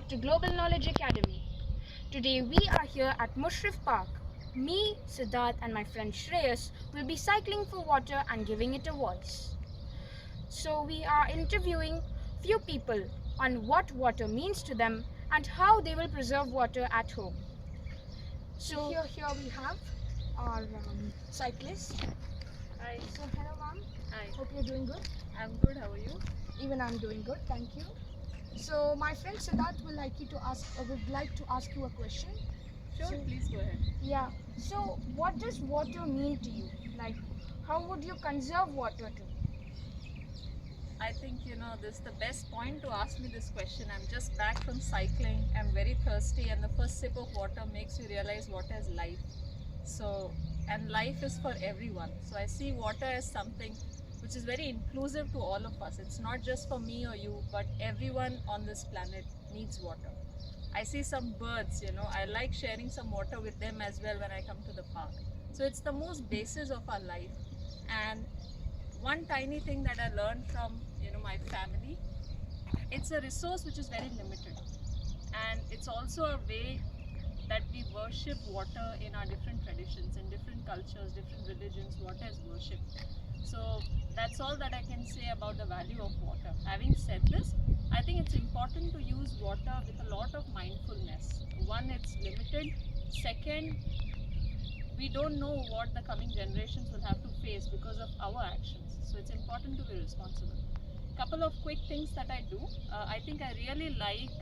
back to Global Knowledge Academy. Today we are here at Mushrif Park. Me, Siddharth and my friend Shreyas will be cycling for water and giving it a voice. So we are interviewing few people on what water means to them and how they will preserve water at home. So here we have our cyclist. Hi. So hello ma'am, Hi. hope you're doing good. I'm good. How are you? Even I'm doing good, thank you. So my friend Siddharth would like to ask you a question. Sure. So- Please go ahead. Yeah. So what does water mean to you? Like, how would you conserve water to? I think this is the best point to ask me this question. I'm just back from cycling. I'm very thirsty, and the first sip of water makes you realize water is life. So, and life is for everyone. So I see water as something which is very inclusive to all of us. It's not just for me or you, but everyone on this planet needs water. I see some birds, I like sharing some water with them as well when I come to the park. So it's the most basis of our life. And one tiny thing that I learned from, my family, it's a resource which is very limited. And it's also a way that we worship water in our different traditions, in different cultures, different religions. Water is worship. So that's all that I can say about the value of water. Having said this, I think it's important to use water with a lot of mindfulness. One, it's limited. Second, we don't know what the coming generations will have to face because of our actions. So it's important to be responsible. Couple of quick things that I do. I think I really like,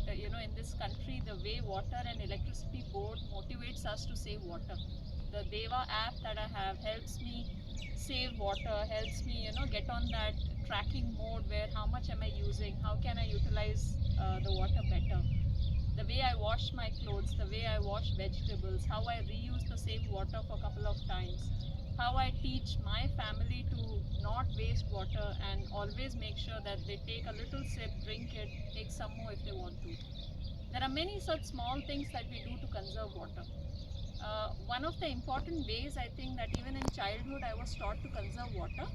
in this country, the way Water and Electricity Board motivates us to save water. The Deva app that I have helps me save water, helps me, get on that tracking mode where how much am I using, how can I utilize the water better. The way I wash my clothes, the way I wash vegetables, how I reuse the same water for a couple of times, how I teach my family to not waste water and always make sure that they take a little sip, drink it, take some more if they want to. There are many such small things that we do to conserve water. One of the important ways I think that even in childhood I was taught to conserve water.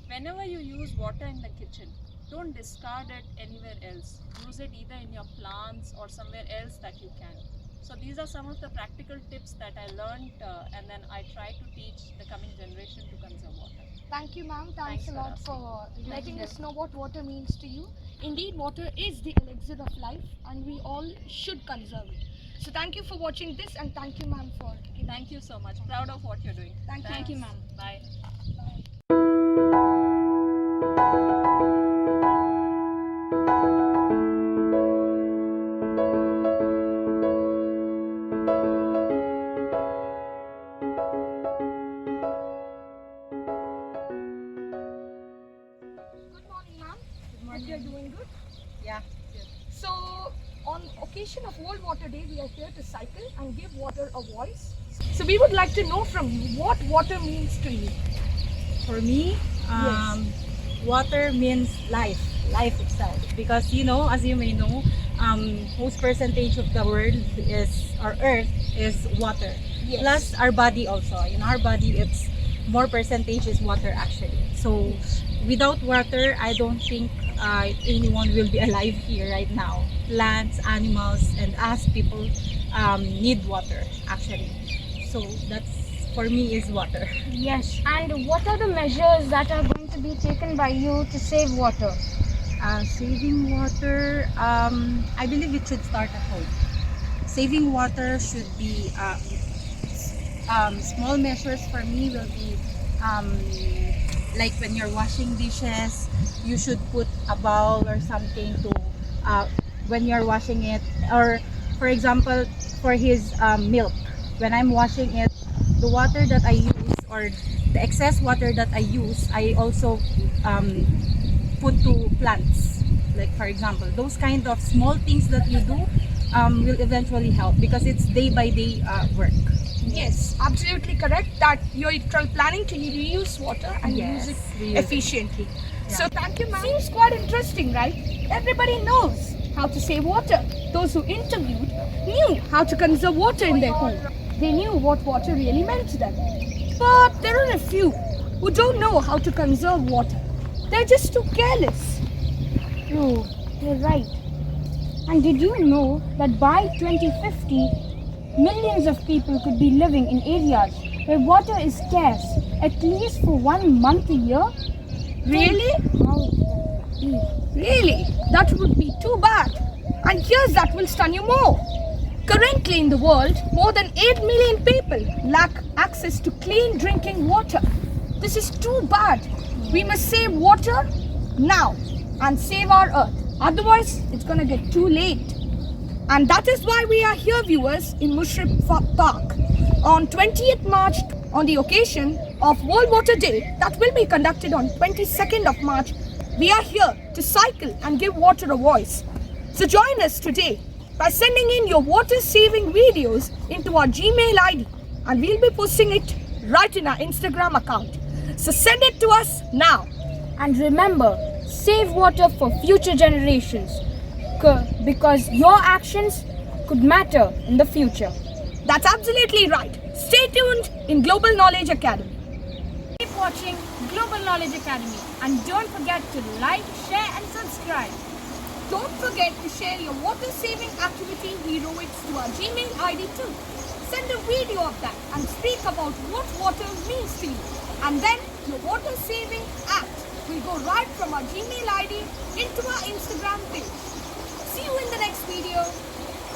Whenever you use water in the kitchen, don't discard it anywhere else. Use it either in your plants or somewhere else that you can. So these are some of the practical tips that I learned and then I try to teach the coming generation to conserve water. Thank you, ma'am. Thanks Thanks a for lot asking. for letting us know what water means to you. Indeed, water is the elixir of life, and we all should conserve it. So thank you for watching this, and thank you, ma'am, for Thank you so much. Proud of what you're doing. Thank you, Thanks. ma'am. Bye. Good morning, ma'am. Good Hope you're doing good. Yeah. So, on occasion of World Water Day, we are here to cycle and give water a voice. So, we would like to know from you what water means to you. For me, water means life itself. Because as you may know, most percentage of the world is, or Earth is water. Yes. Plus our body also. In our body, it's more percentage is water actually. So without water, I don't think anyone will be alive here right now. Plants, animals, and us people need water actually. So that's for me is water. Yes. And what are the measures that are going to be taken by you to save water? Saving water, I believe it should start at home. Saving water should be small measures for me will be like when you're washing dishes, you should put a bowl or something to when you're washing it. Or for example, for his milk, when I'm washing it, the water that I use or the excess water that I use, I also put to plants. Like for example, those kind of small things that you do will eventually help because it's day by day work. Yes, absolutely correct that you're planning to reuse water and Yes, use reuse it it. efficiently. Yeah. So thank you, ma'am. Seems quite interesting, right? Everybody knows how to save water. Those who interviewed knew how to conserve water in their home. They knew what water really meant to them. But there are a few who don't know how to conserve water. They're just too careless. True, you're right. And did you know that by 2050, millions of people could be living in areas where water is scarce, at least for 1 month a year? Really? How would that be? Really? That would be too bad. And here's that will stun you more. Currently in the world, more than 8 million people lack access to clean drinking water. This is too bad. We must save water now and save our earth. Otherwise, it's going to get too late. And that is why we are here, viewers, in Mushrif Park on 20th March on the occasion of World Water Day that will be conducted on 22nd of March. We are here to cycle and give water a voice. So join us today by sending in your water saving videos into our Gmail ID, and we'll be posting it right in our Instagram account. So send it to us now. And remember, save water for future generations because your actions could matter in the future. That's absolutely right. Stay tuned in Global Knowledge Academy. Keep watching Global Knowledge Academy and don't forget to like, share and subscribe. Don't forget to share your water saving activity heroics to our Gmail ID too. Send a video of that and speak about what water means to you. And then your water saving act will go right from our Gmail ID into our Instagram page.